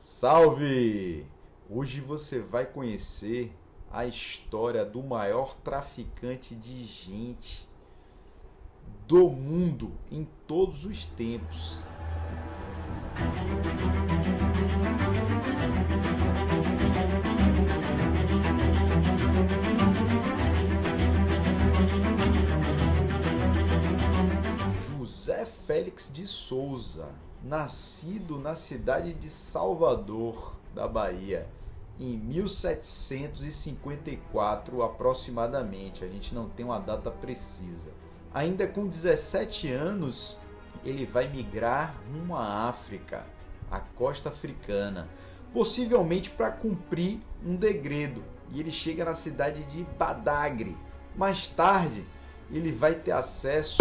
Salve! Hoje você vai conhecer a história do maior traficante de gente do mundo em todos os tempos. José Félix de Souza, nascido na cidade de Salvador, da Bahia, em 1754 aproximadamente. A gente não tem uma data precisa. Ainda com 17 anos, ele vai migrar rumo à África, à costa africana, possivelmente para cumprir um degredo. E ele chega na cidade de Badagry. Mais tarde, ele vai ter acesso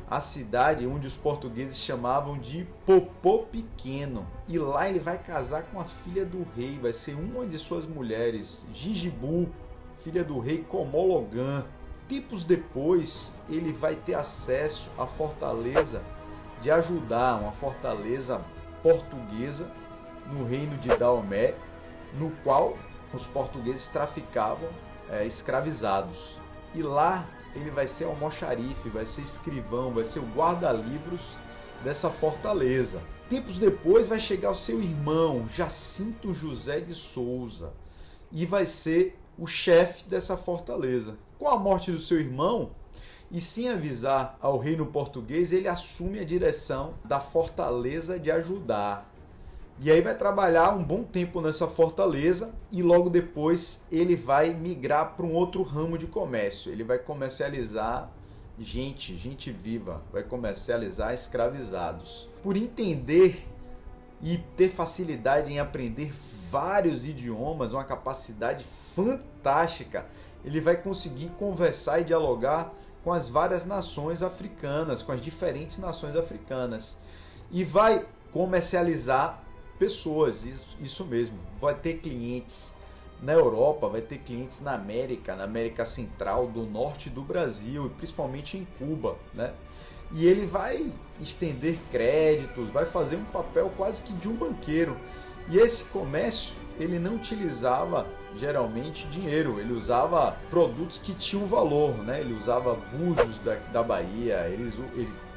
à cidade onde os portugueses chamavam de Popô Pequeno. E lá ele vai casar com a filha do rei, vai ser uma de suas mulheres, Gigibu, filha do rei Comologan. Tempos depois, ele vai ter acesso à fortaleza de Ajudá, uma fortaleza portuguesa no reino de Daomé, no qual os portugueses traficavam escravizados. E lá ele vai ser almoxarife, vai ser escrivão, vai ser o guarda-livros dessa fortaleza. Tempos depois vai chegar o seu irmão, Jacinto José de Souza, e vai ser o chefe dessa fortaleza. Com a morte do seu irmão, e sem avisar ao reino português, ele assume a direção da fortaleza de Ajudá. E aí vai trabalhar um bom tempo nessa fortaleza e logo depois ele vai migrar para um outro ramo de comércio. Ele vai comercializar gente viva, vai comercializar escravizados. Por entender e ter facilidade em aprender vários idiomas, uma capacidade fantástica, ele vai conseguir conversar e dialogar com as várias nações africanas, com as diferentes nações africanas. E vai comercializar pessoas, isso mesmo. Vai ter clientes na Europa, vai ter clientes na América Central, do norte do Brasil e principalmente em Cuba, né? E ele vai estender créditos, vai fazer um papel quase que de um banqueiro. E esse comércio, ele não utilizava geralmente dinheiro, ele usava produtos que tinham valor, né? Ele usava búzios da Bahia,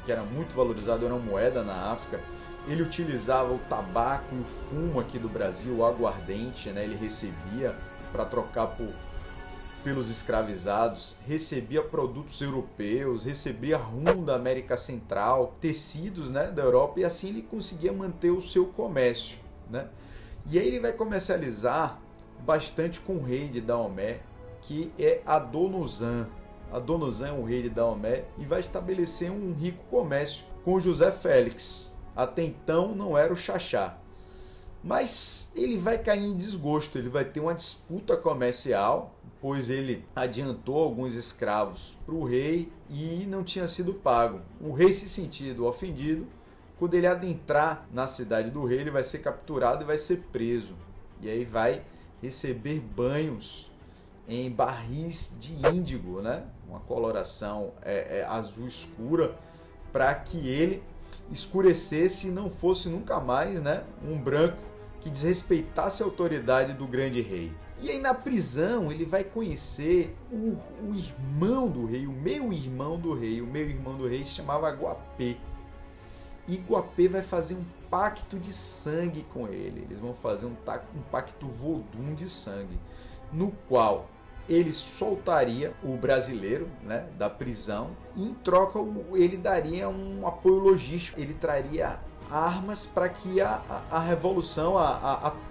que era muito valorizado, era uma moeda na África. Ele utilizava o tabaco e o fumo aqui do Brasil, o aguardente, né? Ele recebia para trocar pelos escravizados, recebia produtos europeus, recebia rum da América Central, tecidos, né, da Europa, e assim ele conseguia manter o seu comércio, né? E aí ele vai comercializar bastante com o rei de Daomé, que é Adonuzan. Adonuzan é o rei de Daomé e vai estabelecer um rico comércio com José Félix. Até então não era o Xaxá. Mas ele vai cair em desgosto, ele vai ter uma disputa comercial, pois ele adiantou alguns escravos para o rei e não tinha sido pago. O rei se sentindo ofendido, quando ele adentrar na cidade do rei, ele vai ser capturado e vai ser preso. E aí vai receber banhos em barris de índigo, né? Uma coloração azul escura, para que ele escurecesse e não fosse nunca mais, né, um branco que desrespeitasse a autoridade do grande rei. E aí na prisão ele vai conhecer o irmão do rei, o meu irmão do rei. O meu irmão do rei se chamava Guapê. E Guapê vai fazer um pacto de sangue com ele. Eles vão fazer um pacto vodum de sangue, no qual ele soltaria o brasileiro, né, da prisão, e em troca ele daria um apoio logístico. Ele traria armas para que a revolução,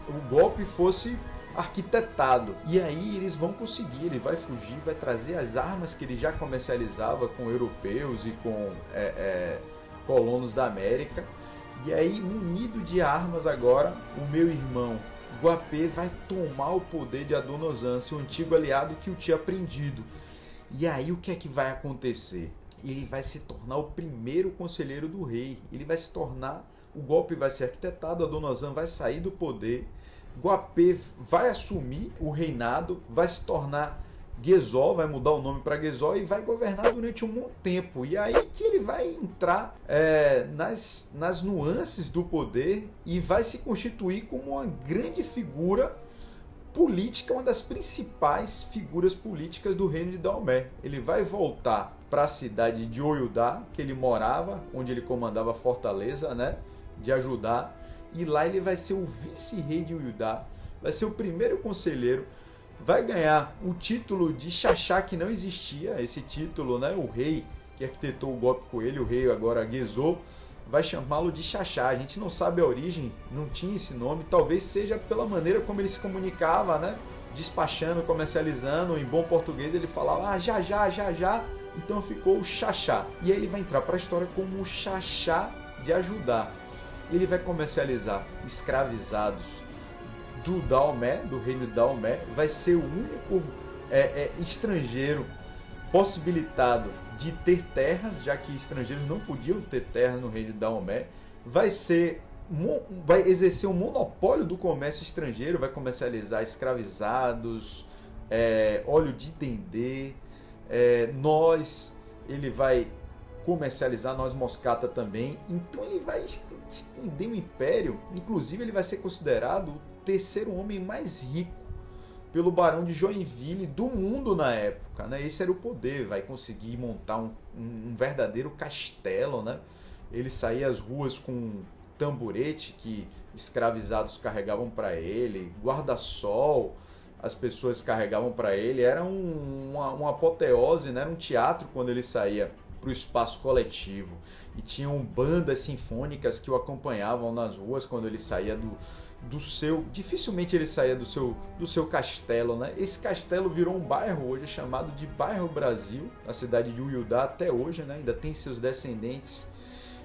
o golpe fosse arquitetado. E aí eles vão conseguir, ele vai fugir, vai trazer as armas que ele já comercializava com europeus e com colonos da América. E aí, munido de armas agora, o meu irmão Guapê vai tomar o poder de Adonuzan, seu antigo aliado que o tinha prendido. E aí o que é que vai acontecer? Ele vai se tornar o primeiro conselheiro do rei. Ele vai se tornar, o golpe vai ser arquitetado, Adonuzan vai sair do poder, Guapê vai assumir o reinado, vai se tornar Gesol, vai mudar o nome para Gesol e vai governar durante um bom tempo. E aí que ele vai entrar nas nuances do poder e vai se constituir como uma grande figura política, uma das principais figuras políticas do reino de Daomé. Ele vai voltar para a cidade de Oyudá, que ele morava, onde ele comandava a fortaleza, né, de Ajudá, e lá ele vai ser o vice-rei de Oyudá, vai ser o primeiro conselheiro, vai ganhar o título de Xaxá, que não existia, esse título, né, o rei que arquitetou o golpe com ele, o rei agora Gesol, vai chamá-lo de Xaxá. A gente não sabe a origem, não tinha esse nome, talvez seja pela maneira como ele se comunicava, né? Despachando, comercializando, em bom português ele falava já, então ficou o Xaxá. E aí ele vai entrar para a história como o Xaxá de Ajudá. Ele vai comercializar escravizados do Daomé, do reino de Daomé, vai ser o único estrangeiro possibilitado de ter terras, já que estrangeiros não podiam ter terras no reino de Daomé, vai exercer um monopólio do comércio estrangeiro, vai comercializar escravizados, óleo de dendê, ele vai comercializar noz moscata também, então ele vai estender o império, inclusive ele vai ser considerado o terceiro homem mais rico pelo barão de Joinville do mundo na época, né? Esse era o poder, vai conseguir montar um verdadeiro castelo, né? Ele saía às ruas com tamborete que escravizados carregavam para ele, guarda-sol, as pessoas carregavam para ele, era uma apoteose, né? Era um teatro quando ele saía para o espaço coletivo, e tinham bandas sinfônicas que o acompanhavam nas ruas quando ele saía dificilmente ele saía do seu castelo, né? Esse castelo virou um bairro hoje chamado de Bairro Brasil, a cidade de Oyudá até hoje, né? Ainda tem seus descendentes.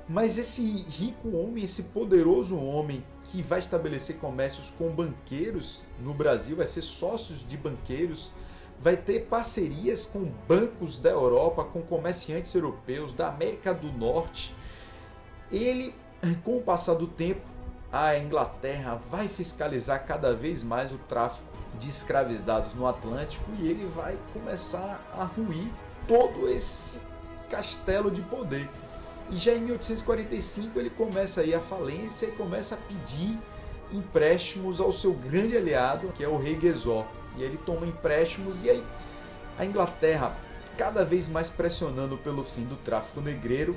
Mas esse rico homem, esse poderoso homem que vai estabelecer comércios com banqueiros no Brasil, vai ser sócios de banqueiros, vai ter parcerias com bancos da Europa, com comerciantes europeus, da América do Norte. Ele, com o passar do tempo, a Inglaterra vai fiscalizar cada vez mais o tráfico de escravizados no Atlântico e ele vai começar a ruir todo esse castelo de poder. E já em 1845 ele começa a ir à falência e começa a pedir empréstimos ao seu grande aliado, que é o rei Gesol. E ele toma empréstimos e aí a Inglaterra, cada vez mais pressionando pelo fim do tráfico negreiro,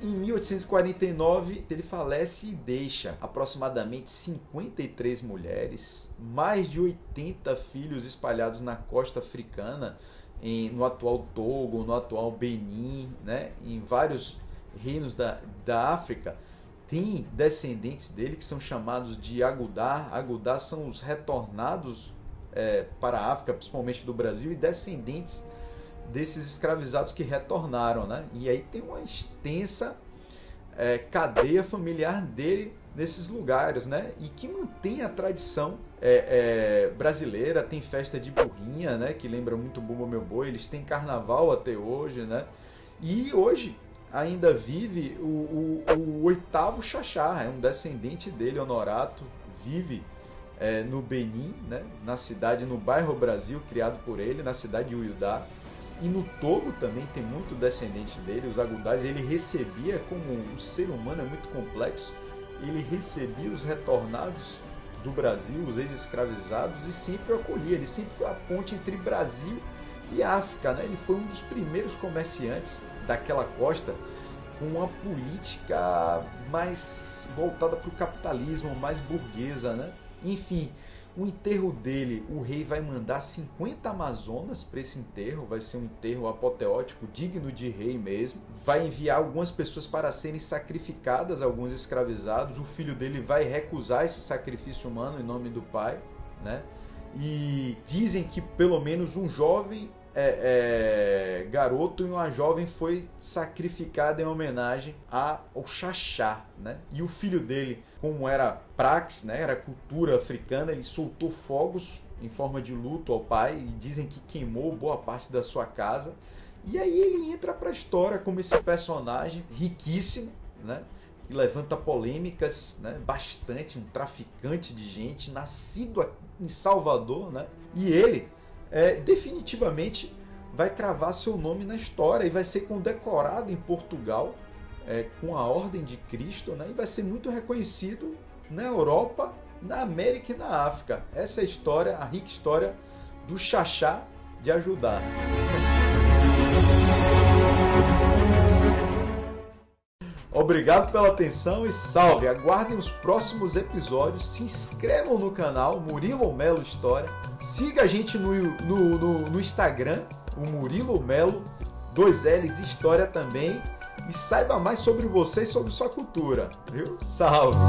em 1849 ele falece e deixa aproximadamente 53 mulheres, mais de 80 filhos espalhados na costa africana, no atual Togo, no atual Benin, né? Em vários reinos da África. Tem descendentes dele que são chamados de Agudá. Agudá são os retornados para a África, principalmente do Brasil, e descendentes desses escravizados que retornaram, né? E aí tem uma extensa cadeia familiar dele nesses lugares, né? E que mantém a tradição brasileira. Tem festa de burrinha, né? Que lembra muito Bumba Meu Boi. Eles têm carnaval até hoje, né? E hoje ainda vive o oitavo Xaxá, é um descendente dele, Honorato, vive no Benin, né? Na cidade, no bairro Brasil, criado por ele, na cidade de Oyudá. E no Togo também tem muito descendente dele, os Agudás. Ele recebia, como o ser humano é muito complexo, ele recebia os retornados do Brasil, os ex-escravizados, e sempre o acolhia. Ele sempre foi a ponte entre Brasil e África, né? Ele foi um dos primeiros comerciantes daquela costa com uma política mais voltada para o capitalismo, mais burguesa, né? Enfim, o enterro dele, o rei vai mandar 50 amazonas para esse enterro, vai ser um enterro apoteótico, digno de rei mesmo. Vai enviar algumas pessoas para serem sacrificadas, alguns escravizados. O filho dele vai recusar esse sacrifício humano em nome do pai, né? E dizem que pelo menos um jovem garoto e uma jovem foi sacrificada em homenagem ao Xaxá, né? E o filho dele, como era praxe, né, era cultura africana, ele soltou fogos em forma de luto ao pai e dizem que queimou boa parte da sua casa. E aí ele entra para a história como esse personagem riquíssimo, né, que levanta polêmicas, né, bastante, um traficante de gente, nascido em Salvador, né? E ele definitivamente vai cravar seu nome na história e vai ser condecorado em Portugal com a Ordem de Cristo, né? E vai ser muito reconhecido na Europa, na América e na África. Essa é a história, a rica história do Xaxá de Ajudá. Obrigado pela atenção e salve! Aguardem os próximos episódios, se inscrevam no canal Murilo Melo História, siga a gente no Instagram, o Murilo Melo, 2Ls História também, e saiba mais sobre você e sobre sua cultura, viu? Salve!